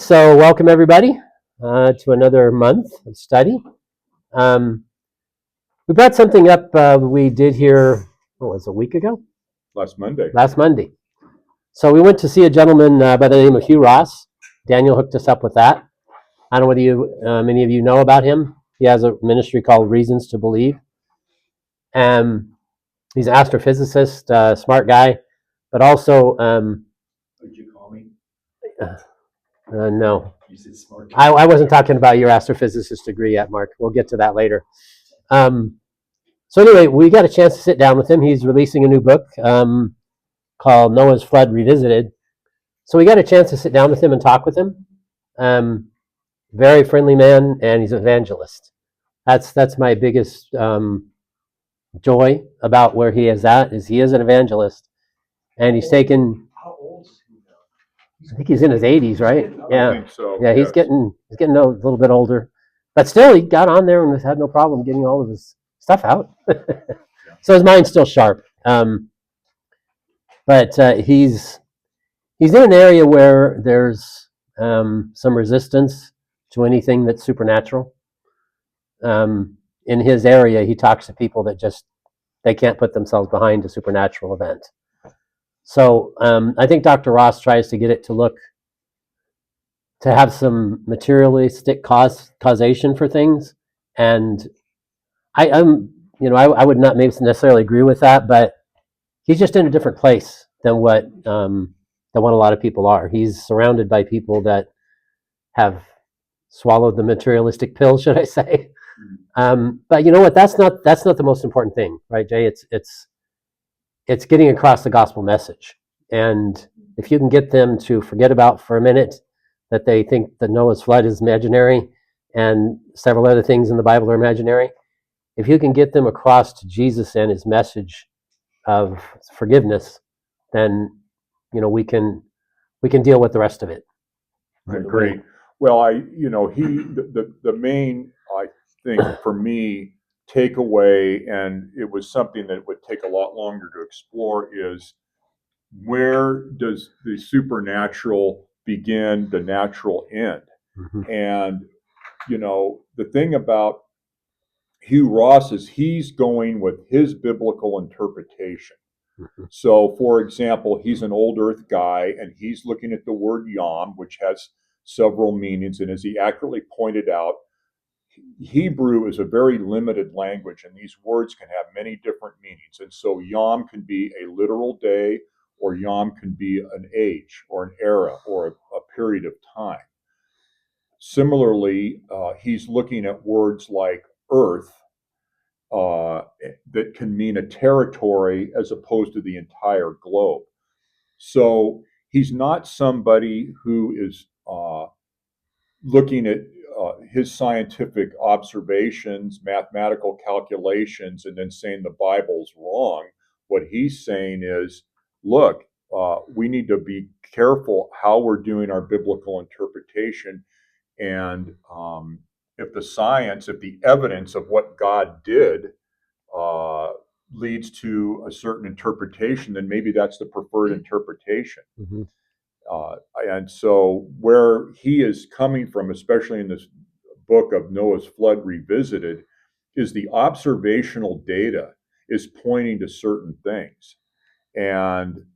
So welcome everybody to another month of study. We brought something up we did here, what was it, a week ago? Last Monday. Last Monday. So we went to see a gentleman by the name of Hugh Ross. Daniel hooked us up with that. I don't know whether many of you know about him. He has a ministry called Reasons to Believe. He's an astrophysicist, smart guy, but also... Would you call me? No. You said smart. I wasn't talking about your astrophysicist degree yet, Mark. We'll get to that later. So anyway, we got a chance to sit down with him. He's releasing a new book called Noah's Flood Revisited. So we got a chance to sit down with him and talk with him. Very friendly man, and he's an evangelist. That's my biggest joy about where he is at, is he is an evangelist. And he's taken... How old is he now? I think he's in his 80s, right? Yeah. I think so. Yeah, he's getting a little bit older. But still, he got on there and has had no problem getting all of his stuff out. So his mind's still sharp. But he's in an area where there's some resistance to anything that's supernatural. In his area, he talks to people that they can't put themselves behind a supernatural event. So I think Dr. Ross tries to get it to have some materialistic causation for things, and I would not maybe necessarily agree with that, but he's just in a different place than what a lot of people are. He's surrounded by people that have swallowed the materialistic pill, should I say? But you know what? That's not the most important thing, right, Jay? It's getting across the gospel message, and if you can get them to forget about for a minute that they think that Noah's flood is imaginary and several other things in the Bible are imaginary, if you can get them across to Jesus and his message of forgiveness, then we can deal with the rest of it. I agree. Well, the main, I think, for me, takeaway, and it was something that would take a lot longer to explore, is where does the supernatural begin, the natural end? Mm-hmm. And, the thing about Hugh Ross is he's going with his biblical interpretation. Mm-hmm. So, for example, he's an old earth guy, and he's looking at the word yom, which has several meanings. And as he accurately pointed out, Hebrew is a very limited language, and these words can have many different meanings. And so yom can be a literal day, or yom can be an age, or an era, or a period of time. Similarly, he's looking at words like earth, that can mean a territory as opposed to the entire globe. So he's not somebody who is looking at his scientific observations, mathematical calculations, and then saying the Bible's wrong. What he's saying is, look, we need to be careful how we're doing our biblical interpretation. And if the evidence of what God did leads to a certain interpretation, then maybe that's the preferred interpretation. Mm-hmm. And so where he is coming from, especially in this book of Noah's Flood Revisited, is the observational data is pointing to certain things. And,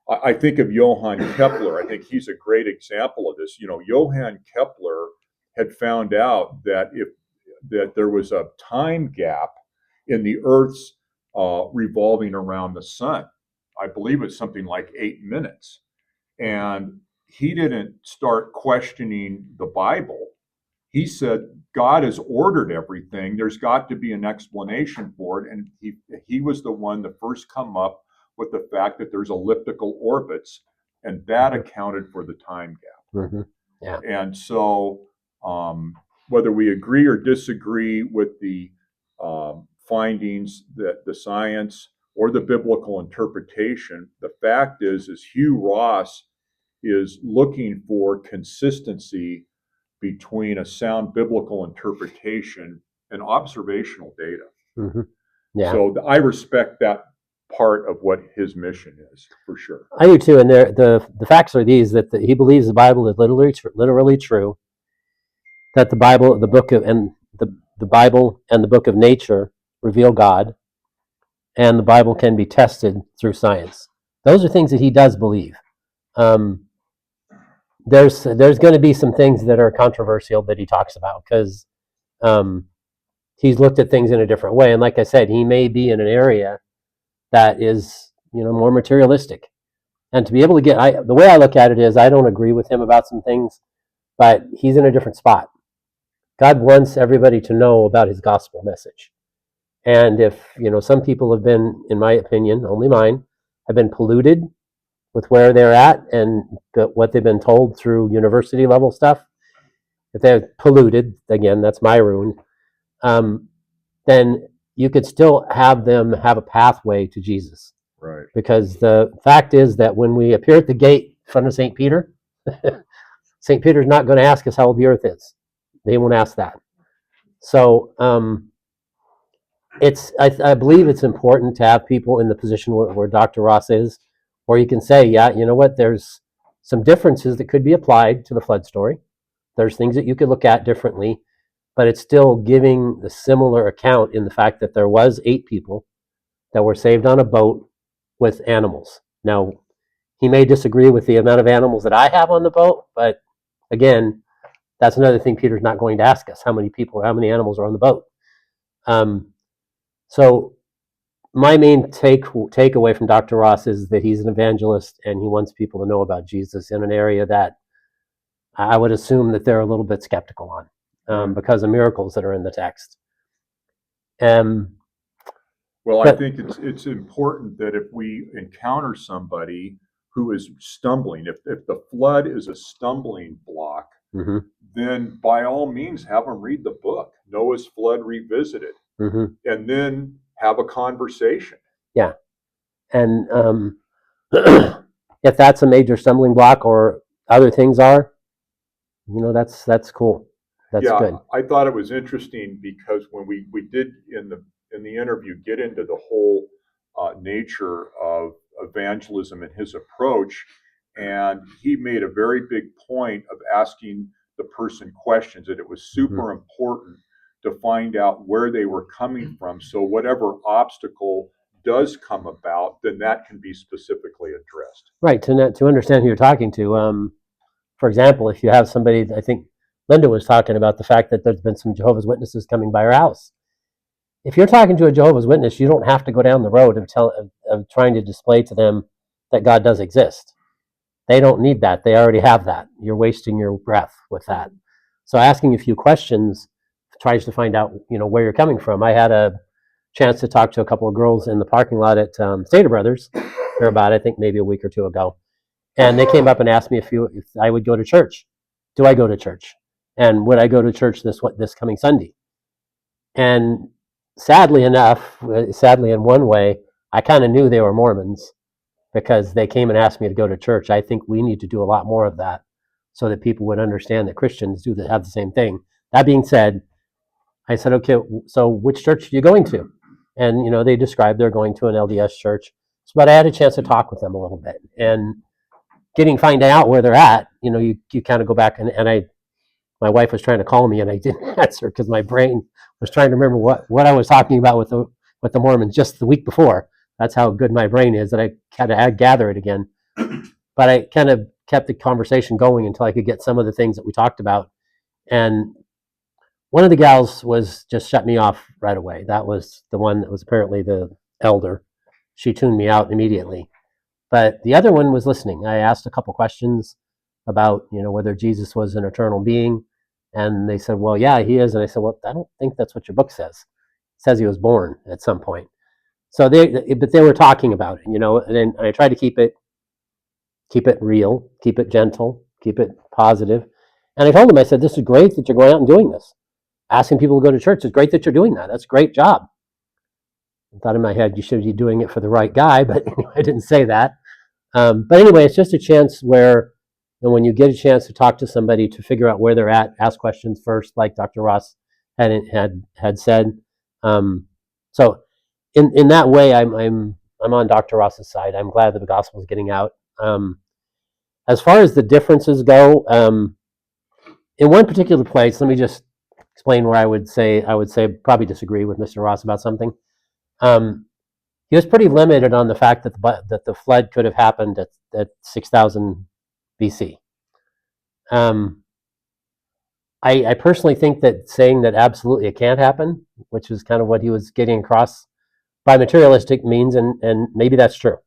I think of Johann Kepler. I think he's a great example of this. Johann Kepler had found out that there was a time gap in the Earth's revolving around the sun. I believe it's something like 8 minutes. And he didn't start questioning the Bible. He said, God has ordered everything. There's got to be an explanation for it. And he was the one to first come up with the fact that there's elliptical orbits, and that accounted for the time gap. Mm-hmm. Yeah. And so whether we agree or disagree with the findings, that the science or the biblical interpretation, the fact is Hugh Ross is looking for consistency between a sound biblical interpretation and observational data. Mm-hmm. Yeah. So I respect that part of what his mission is, for sure. I do too, and the facts are these: that he believes the Bible is literally true. That the Bible, the Bible and the book of nature reveal God, and the Bible can be tested through science. Those are things that he does believe. Um, there's going to be some things that are controversial that he talks about because um, he's looked at things in a different way, and like I said, he may be in an area that is more materialistic. And to be able to the way I look at it is I don't agree with him about some things, but he's in a different spot. God wants everybody to know about his gospel message. And if, some people have been, in my opinion, only mine, have been polluted with where they're at and what they've been told through university level stuff, if they're polluted, again, that's my ruin, then you could still have them have a pathway to Jesus. Right. Because the fact is that when we appear at the gate in front of St. Peter, St. Peter's not going to ask us how old the earth is. They won't ask that. So I believe it's important to have people in the position where Dr. Ross is, where you can say, yeah, you know what, there's some differences that could be applied to the flood story. There's things that you could look at differently, but it's still giving the similar account in the fact that there was 8 people that were saved on a boat with animals. Now, he may disagree with the amount of animals that I have on the boat, but again, that's another thing Peter's not going to ask us: how many animals are on the boat. So my main takeaway from Dr. Ross is that he's an evangelist and he wants people to know about Jesus in an area that I would assume that they're a little bit skeptical on because of miracles that are in the text. Well, I think it's important that if we encounter somebody who is stumbling, if the flood is a stumbling block, mm-hmm. then by all means have them read the book, Noah's Flood Revisited, mm-hmm. and then have a conversation. Yeah. And if that's a major stumbling block or other things are, that's cool. That's good. I thought it was interesting because when we did in the interview get into the whole nature of evangelism and his approach, and he made a very big point of asking the person questions, that it was super important to find out where they were coming from, so whatever obstacle does come about, then that can be specifically addressed. Right, to understand who you're talking to. For example, if you have somebody, I think Linda was talking about the fact that there's been some Jehovah's Witnesses coming by her house. If you're talking to a Jehovah's Witness, you don't have to go down the road of trying to display to them that God does exist. They don't need that. They already have that. You're wasting your breath with that. So asking a few questions tries to find out, where you're coming from. I had a chance to talk to a couple of girls in the parking lot at Stater Brothers. They're about, I think, maybe a week or two ago. And they came up and asked me if I would go to church. Do I go to church? And would I go to church this coming Sunday? And sadly in one way, I kind of knew they were Mormons because they came and asked me to go to church. I think we need to do a lot more of that so that people would understand that Christians have the same thing. That being said, I said, okay, so which church are you going to? And, they described they're going to an LDS church. But I had a chance to talk with them a little bit. And finding out where they're at, you kind of go back and my wife was trying to call me and I didn't answer because my brain was trying to remember what I was talking about with the Mormons just the week before. That's how good my brain is that I kind of gather it again. But I kind of kept the conversation going until I could get some of the things that we talked about. And one of the gals was just shut me off right away. That was the one that was apparently the elder. She tuned me out immediately. But the other one was listening. I asked a couple questions about, whether Jesus was an eternal being. And they said, well, yeah, he is. And I said, well, I don't think that's what your book says. It says he was born at some point. So but they were talking about it, and I tried to keep it real, keep it gentle, keep it positive. And I told them, I said, this is great that you're going out and doing this. Asking people to go to church. It's great that you're doing that. That's a great job. I thought in my head, you should be doing it for the right guy, but I didn't say that. But anyway, it's just a chance where, when you get a chance to talk to somebody to figure out where they're at, ask questions first, like Dr. Ross had said. So in that way, I'm on Dr. Ross's side. I'm glad that the gospel is getting out. As far as the differences go, in one particular place, let me just explain where I would say probably disagree with Mr. Ross about something. He was pretty limited on the fact that the flood could have happened at 6,000 BC. I personally think that saying that absolutely it can't happen, which is kind of what he was getting across by materialistic means, and maybe that's true.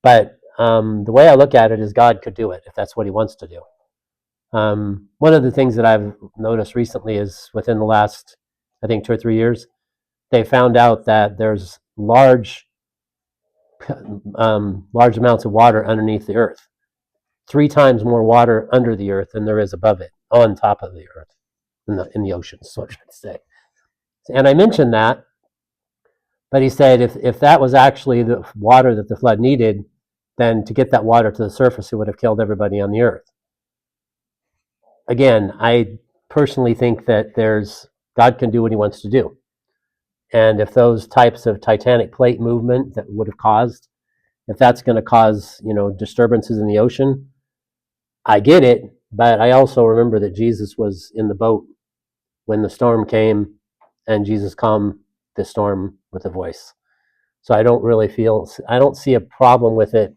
But the way I look at it is God could do it if that's what he wants to do. One of the things that I've noticed recently is within the last, I think, 2 or 3 years, they found out that there's large amounts of water underneath the earth. 3 times more water under the earth than there is above it, on top of the earth, in the oceans, so I should say. And I mentioned that, but he said if that was actually the water that the flood needed, then to get that water to the surface, it would have killed everybody on the earth. Again, I personally think that God can do what he wants to do. And if those types of tectonic plate movement that would have caused, if that's going to cause, disturbances in the ocean, I get it, but I also remember that Jesus was in the boat when the storm came, and Jesus calmed the storm with a voice. So I don't see a problem with it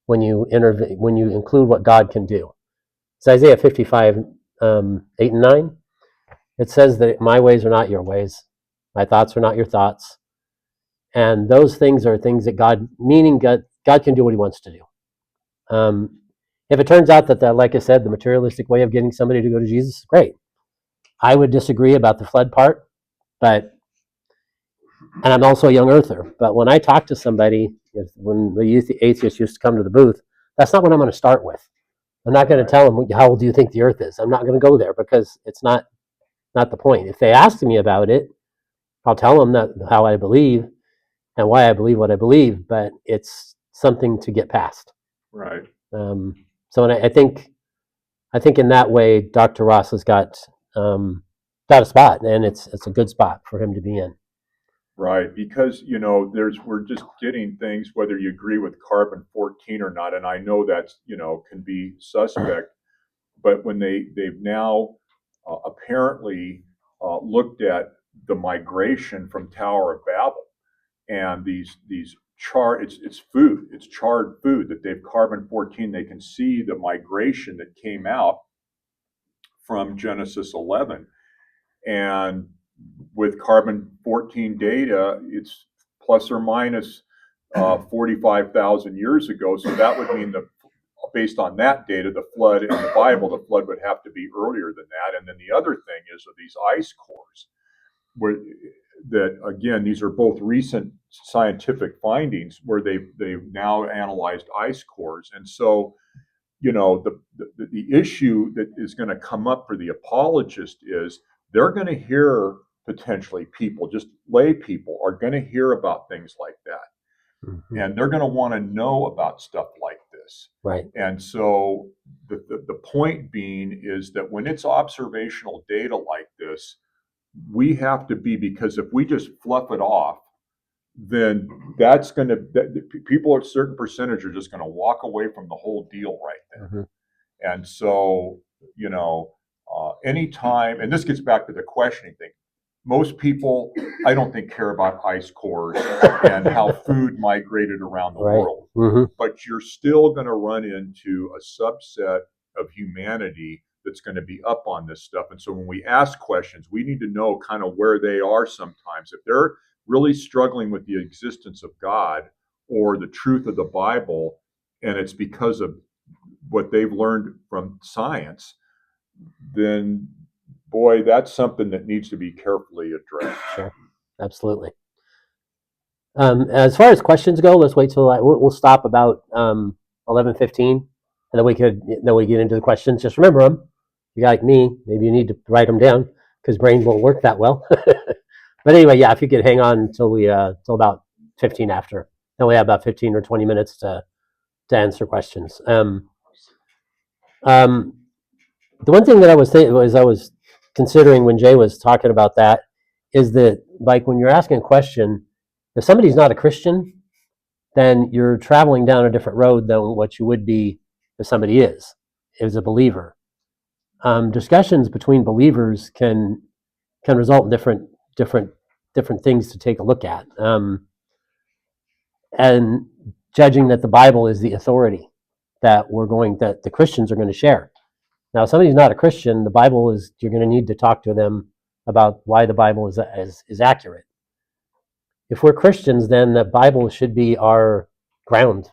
when you include what God can do. It's Isaiah 55, 8 and 9. It says that my ways are not your ways, my thoughts are not your thoughts. And those things are things that God can do what he wants to do. If it turns out that, like I said, the materialistic way of getting somebody to go to Jesus is great. I would disagree about the flood part, and I'm also a young earther. But when I talk to somebody, when the atheists used to come to the booth, that's not what I'm going to start with. I'm not going to tell them, how old do you think the earth is? I'm not going to go there because it's not the point. If they ask me about it, I'll tell them how I believe and why I believe what I believe, but it's something to get past. Right. So I think in that way, Dr. Ross has got a spot, and it's a good spot for him to be in. Right, because we're just getting things whether you agree with carbon-14 or not, and I know that's can be suspect, but when they've now apparently looked at the migration from Tower of Babel, and these it's food, it's charred food that they've carbon-14. They can see the migration that came out from Genesis 11, and with carbon-14 data, it's plus or minus 45,000 years ago. So that would mean based on that data, the flood in the Bible, the flood would have to be earlier than that. And then the other thing is of these ice cores, again, these are both recent scientific findings where they've now analyzed ice cores. And so, the issue that is going to come up for the apologist is they're going to hear potentially people, just lay people, are going to hear about things like that. Mm-hmm. And they're going to want to know about stuff like this. Right. And so the point being is that when it's observational data like this, we have to because if we just fluff it off, then that's going to, people, a certain percentage are just going to walk away from the whole deal right then. Mm-hmm. And so, anytime, and this gets back to the questioning thing, most people, I don't think, care about ice cores and how food migrated around the world. Mm-hmm. But you're still going to run into a subset of humanity that's going to be up on this stuff. And so when we ask questions, we need to know kind of where they are sometimes. If they're really struggling with the existence of God or the truth of the Bible, and it's because of what they've learned from science, then boy, that's something that needs to be carefully addressed. Sure, absolutely. As far as questions go, let's wait till we'll stop about 11:15, and then we get into the questions. Just remember them. If you're like me, maybe you need to write them down because brain won't work that well. But anyway, yeah, if you could hang on until till about 15 after, then we have about 15 or 20 minutes to answer questions. The one thing that I was considering when Jay was talking about that is that, like, when you're asking a question, if somebody's not a Christian, then you're traveling down a different road than what you would be if somebody is a believer. Discussions between believers can result in different things to take a look at, and judging that the Bible is the authority that the Christians are going to share. Now, if somebody's not a Christian, the Bible is, you're going to need to talk to them about why the Bible is accurate. If we're Christians, then the Bible should be our grounds,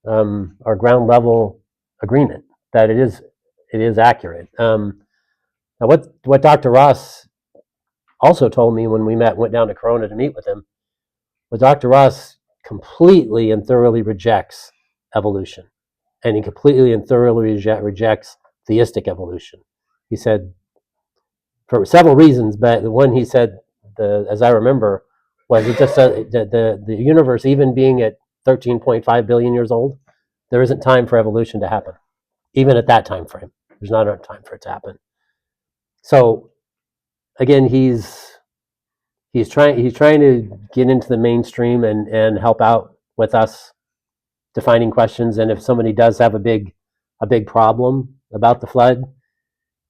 our ground level agreement that it is accurate. Now, what Dr. Ross also told me when we went down to Corona to meet with him, was Dr. Ross completely and thoroughly rejects evolution, and he completely and thoroughly rejects theistic evolution. He said, for several reasons, but the one he said, as I remember, was it just the universe, even being at 13.5 billion years old, there isn't time for evolution to happen. Even at that time frame, there's not enough time for it to happen. So again, he's trying to get into the mainstream and help out with us defining questions. And if somebody does have a big problem about the flood,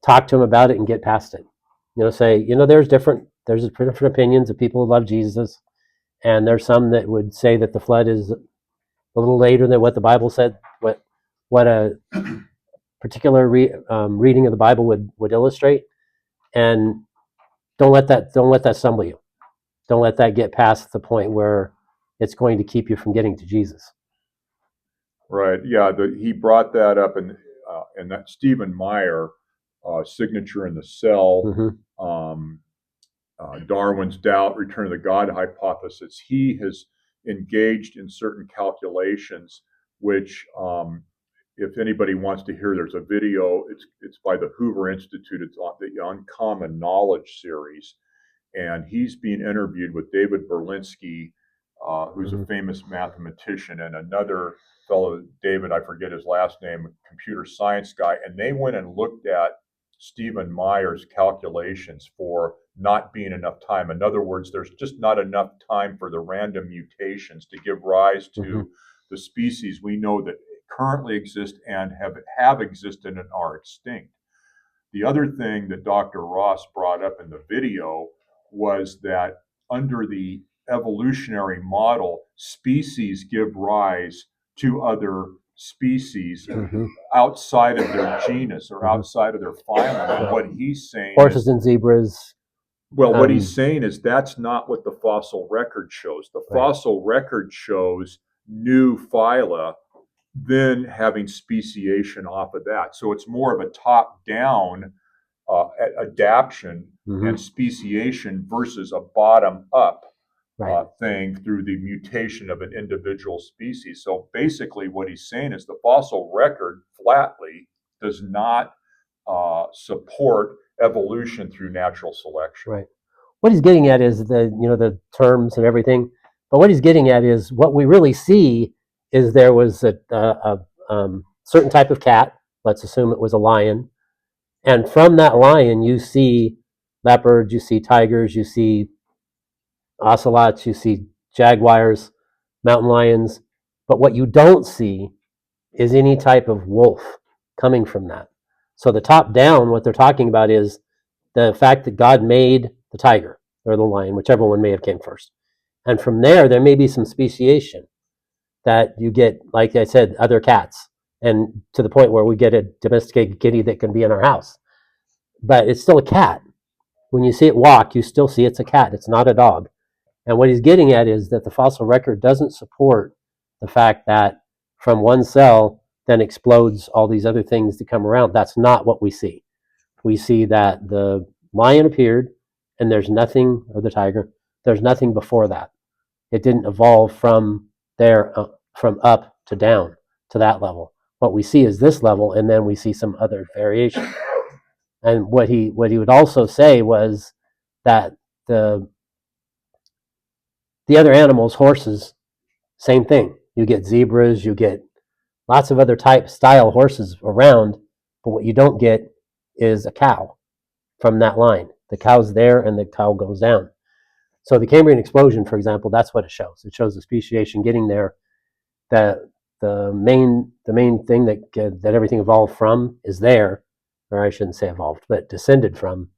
talk to them about it and get past it. Say, there's different opinions of people who love Jesus, and there's some that would say that the flood is a little later than what the Bible said, what a particular reading of the Bible would illustrate. And don't let that stumble you. Don't let that get past the point where it's going to keep you from getting to Jesus. Right. Yeah. He brought that up, and that Stephen Meyer, Signature in the Cell, Darwin's Doubt, Return of the God Hypothesis. He has engaged in certain calculations, which, if anybody wants to hear, there's a video. It's by the Hoover Institute. It's on the Uncommon Knowledge series, and he's being interviewed with David Berlinski, who's a famous mathematician, and another fellow, David, I forget his last name, computer science guy, and they went and looked at Stephen Meyer's calculations for not being enough time. In other words, there's just not enough time for the random mutations to give rise to the species we know that currently exist and have existed and are extinct. The other thing that Dr. Ross brought up in the video was that under the evolutionary model, species give rise to other species outside of their genus or outside of their phylum. And what he's saying, horses and zebras. Well, what he's saying is that's not what the fossil record shows. The fossil record shows new phyla, then having speciation off of that. So it's more of a top-down adaptation and speciation versus a bottom-up thing through the mutation of an individual species. So basically what he's saying is the fossil record flatly does not support evolution through natural selection. Right. What he's getting at is the terms and everything, but what he's getting at is what we really see is there was a certain type of cat. Let's assume it was a lion, and from that lion you see leopards, you see tigers, you see ocelots, you see jaguars, mountain lions, but what you don't see is any type of wolf coming from that. So the top down, what they're talking about is the fact that God made the tiger or the lion, whichever one may have came first. And from there may be some speciation that you get, like I said, other cats, and to the point where we get a domesticated kitty that can be in our house. But it's still a cat. When you see it walk, you still see it's a cat. It's not a dog. And what he's getting at is that the fossil record doesn't support the fact that from one cell then explodes all these other things to come around. That's not what we see. We see that the lion appeared, and there's nothing, or the tiger, there's nothing before that. It didn't evolve from there, from up to down to that level. What we see is this level, and then we see some other variation. And what he would also say was that the other animals, horses, same thing. You get zebras, you get lots of other style horses around, but what you don't get is a cow from that line. The cow's there and the cow goes down. So the Cambrian explosion, for example, that's what it shows. It shows the speciation getting there. That the main thing that everything evolved from is there, or I shouldn't say evolved, but descended from.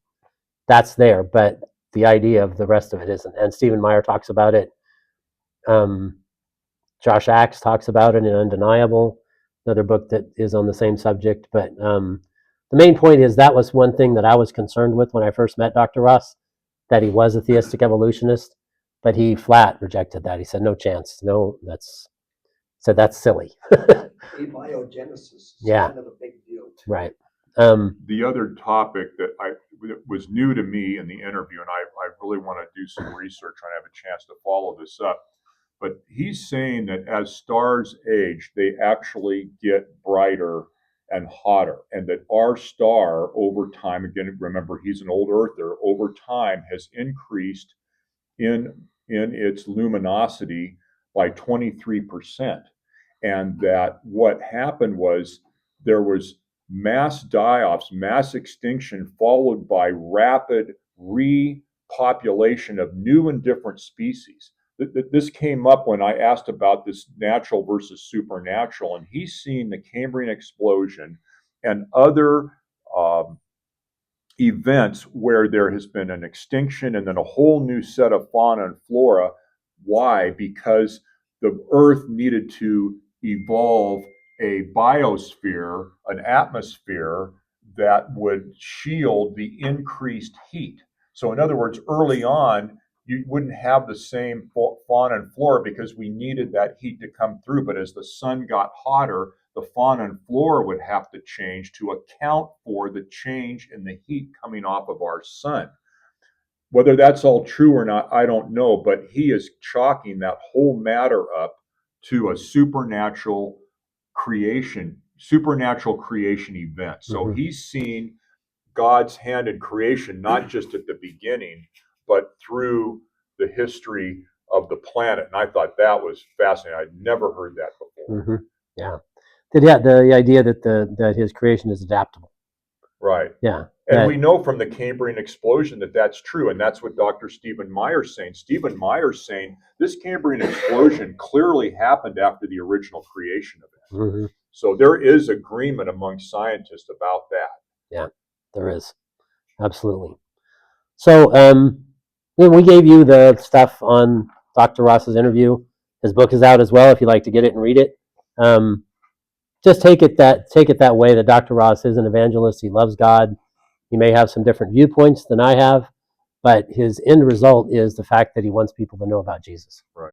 That's there, but the idea of the rest of it isn't. And Stephen Meyer talks about it. Josh Axe talks about it in Undeniable, another book that is on the same subject. But the main point is that was one thing that I was concerned with when I first met Dr. Ross, that he was a theistic evolutionist, but he flat rejected that. He said, no chance. No, that's silly. Abiogenesis is Yeah. kind of a big deal. Right. The other topic that was new to me in the interview, and I really want to do some research on, have a chance to follow this up, but he's saying that as stars age, they actually get brighter and hotter, and that our star over time, again, remember he's an old earther, over time has increased in its luminosity by 23%. And that what happened was there was mass die-offs, mass extinction, followed by rapid repopulation of new and different species. This came up when I asked about this natural versus supernatural, and he's seen the Cambrian explosion and other events where there has been an extinction and then a whole new set of fauna and flora. Why? Because the Earth needed to evolve a biosphere, an atmosphere that would shield the increased heat. So in other words, early on, you wouldn't have the same fauna and flora because we needed that heat to come through. But as the sun got hotter, the fauna and flora would have to change to account for the change in the heat coming off of our sun. Whether that's all true or not, I don't know, but he is chalking that whole matter up to a supernatural creation event. So he's seen God's hand in creation, not just at the beginning, but through the history of the planet. And I thought that was fascinating. I'd never heard that before. Yeah. The idea that his creation is adaptable. Right. Yeah. And we know from the Cambrian explosion that that's true. And that's what Dr. Stephen Meyer's saying. Stephen Meyer's saying this Cambrian explosion clearly happened after the original creation event. So there is agreement among scientists about that. Yeah, there is. Absolutely. So we gave you the stuff on Dr. Ross's interview. His book is out as well if you'd like to get it and read it. Just take it that way that Dr. Ross is an evangelist. He loves God. He may have some different viewpoints than I have, but his end result is the fact that he wants people to know about Jesus. Right.